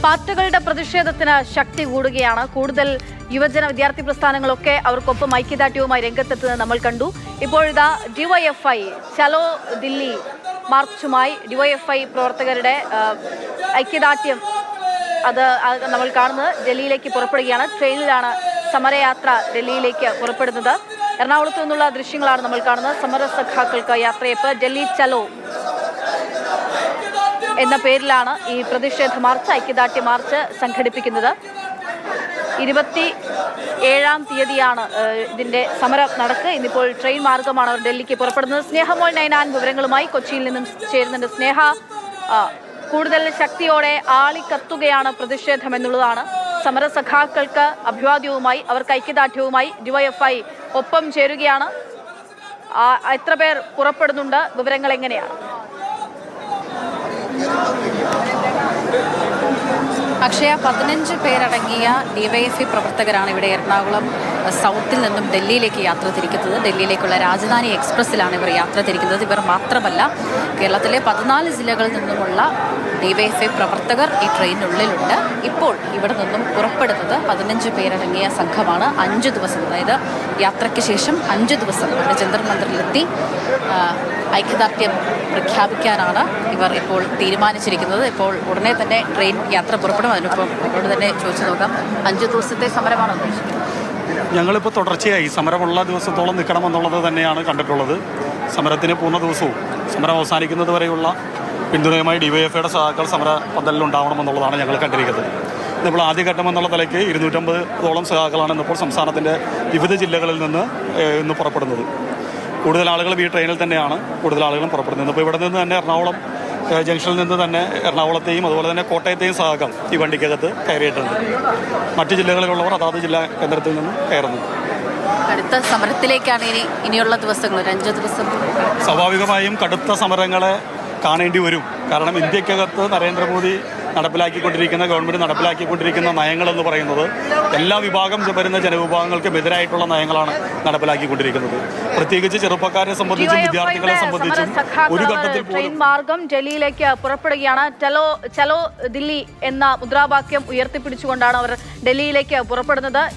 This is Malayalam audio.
പാർട്ടികളുടെ പ്രതിഷേധത്തിന് ശക്തി കൂടുകയാണ്. കൂടുതൽ യുവജന വിദ്യാർത്ഥി പ്രസ്ഥാനങ്ങളൊക്കെ അവർക്കൊപ്പം ഐക്യദാർഢ്യവുമായി രംഗത്തെത്തുന്നത് നമ്മൾ കണ്ടു. ഇപ്പോഴിതാ ഡിവൈഎഫ്ഐ ചലോ ദില്ലി മാർച്ചുമായി ഡിവൈഎഫ്ഐ പ്രവർത്തകരുടെ ഐക്യദാർഢ്യം അത് നമ്മൾ കാണുന്നത് ഡൽഹിയിലേക്ക് പുറപ്പെടുകയാണ്. ട്രെയിനിലാണ് സമരയാത്ര ഡൽഹിയിലേക്ക് പുറപ്പെടുന്നത്. എറണാകുളത്തു നിന്നുള്ള ദൃശ്യങ്ങളാണ് നമ്മൾ കാണുന്നത്. സമരസഖാക്കൾക്ക് യാത്രയപ്പ് ഡൽഹി ചലോ എന്ന പേരിലാണ് ഈ പ്രതിഷേധ മാർച്ച്, ഐക്യദാർഢ്യ മാർച്ച് സംഘടിപ്പിക്കുന്നത്. 27-ാം തീയതിയാണ് ഇതിന്റെ സമരം നടക്കുക. ഇന്നിപ്പോൾ ട്രെയിൻ മാർഗമാണ് അവർ ഡൽഹിക്ക് പുറപ്പെടുന്നത്. സ്നേഹമോൾ നൈനാൻ വിവരങ്ങളുമായി കൊച്ചിയിൽ നിന്നും ചേരുന്നുണ്ട്. സ്നേഹ, കൂടുതൽ ശക്തിയോടെ ആളിക്കത്തുകയാണ് പ്രതിഷേധം എന്നുള്ളതാണ്. സമരസഖാക്കൾക്ക് അഭിവാദ്യവുമായി അവർക്ക് ഐക്യദാർഢ്യവുമായി ഡിവൈഎഫ്ഐ ഒപ്പം ചേരുകയാണ്. എത്ര പേർ പുറപ്പെടുന്നുണ്ട്? വിവരങ്ങൾ എങ്ങനെയാണ്? അക്ഷയ, 15 പേരടങ്ങിയ ഡിവൈഎഫ്ഐ പ്രവർത്തകരാണ് ഇവിടെ എറണാകുളം സൗത്തിൽ നിന്നും ഡൽഹിയിലേക്ക് യാത്ര തിരിക്കുന്നത്. ഡൽഹിയിലേക്കുള്ള രാജധാനി എക്സ്പ്രസ്സിലാണ് ഇവർ യാത്ര തിരിക്കുന്നത്. ഇവർ മാത്രമല്ല, കേരളത്തിലെ 14 ജില്ലകളിൽ നിന്നുമുള്ള ഡിവൈഎഫ്ഐ പ്രവർത്തകർ ഈ ട്രെയിനിനുള്ളിലുണ്ട്. ഇപ്പോൾ ഇവിടെ നിന്നും പുറപ്പെടുന്നത് 15 പേരടങ്ങിയ സംഘമാണ്. 5 ദിവസം, അതായത് യാത്രയ്ക്ക് ശേഷം 5 ദിവസം അവിടെ ജന്തർ മന്ദിറിലെത്തി ഐക്യദാർഢ്യം പ്രഖ്യാപിക്കാനാണ് ഇവർ ഇപ്പോൾ തീരുമാനിച്ചിരിക്കുന്നത്. ഇപ്പോൾ ഉടനെ തന്നെ ട്രെയിൻ യാത്ര പുറപ്പെടും. അതിനൊപ്പം അവരോട് തന്നെ ചോദിച്ചു നോക്കാം, 5 ദിവസത്തെ സമരമാണോ ഉദ്ദേശിക്കുന്നത്? ഞങ്ങളിപ്പോൾ തുടർച്ചയായി സമരമുള്ള ദിവസത്തോളം നിൽക്കണമെന്നുള്ളത് തന്നെയാണ് കണ്ടിട്ടുള്ളത്. സമരത്തിന് പൂർണ്ണ ദിവസവും സമരം അവസാനിക്കുന്നത് വരെയുള്ള പിന്തുണയുമായി ഡിവൈഎഫ്ഐയുടെ സഹാക്കൾ സമര പന്തലിലുണ്ടാവണമെന്നുള്ളതാണ് ഞങ്ങൾ കണ്ടിരിക്കുന്നത്. ഇപ്പോൾ ആദ്യഘട്ടം എന്നുള്ള നിലയ്ക്ക് 250ഓളം സഹാക്കളാണ് ഇന്നിപ്പോൾ സംസ്ഥാനത്തിൻ്റെ വിവിധ ജില്ലകളിൽ നിന്ന് ഇന്ന് പുറപ്പെടുന്നത്. കൂടുതൽ ആളുകളും ഈ ട്രെയിനിൽ തന്നെയാണ് കൂടുതൽ ആളുകളും പുറപ്പെടുന്നത്. ഇപ്പോൾ ഇവിടെ നിന്ന് തന്നെ എറണാകുളം ജംഗ്ഷനിൽ നിന്ന് തന്നെ എറണാകുളത്തെയും അതുപോലെ തന്നെ കോട്ടയത്തെയും സഹാക്കം ഈ വണ്ടിക്കകത്ത് കയറിയിട്ടുണ്ട്. മറ്റു ജില്ലകളിലുള്ളവർ അതാത് ജില്ലാ കേന്ദ്രത്തിൽ നിന്ന് കയറുന്നു. അടുത്ത സമരത്തിലേക്കാണ് ഇനിയുള്ള ദിവസങ്ങൾ, 5 ദിവസം. സ്വാഭാവികമായും കടുത്ത സമരങ്ങളെ കാണേണ്ടി വരും. കാരണം ഇന്ത്യക്കകത്ത് നരേന്ദ്രമോദി നടപ്പിലാക്കിക്കൊണ്ടിരിക്കുന്ന, ഗവൺമെൻറ് നടപ്പിലാക്കിക്കൊണ്ടിരിക്കുന്ന നയങ്ങളെന്ന് പറയുന്നത് എല്ലാ വിഭാഗം വരുന്ന ജനവിഭാഗങ്ങൾക്കും എതിരായിട്ടുള്ള നയങ്ങളാണ് നടപ്പിലാക്കിക്കൊണ്ടിരിക്കുന്നത്. പ്രത്യേകിച്ച് ചെറുപ്പക്കാരെ സംബന്ധിച്ചും വിദ്യാർത്ഥികളെ സംബന്ധിച്ചും ഒരു ഘട്ടത്തിൽ ട്രെയിൻ മാർഗം ഡൽഹിയിലേക്ക് പുറപ്പെടുകയാണ്. ചലോ ദില്ലി എന്ന മുദ്രാവാക്യം ഉയർത്തിപ്പിടിച്ചുകൊണ്ടാണ് അവർ ഡൽഹിയിലേക്ക് പുറപ്പെടുന്നത്.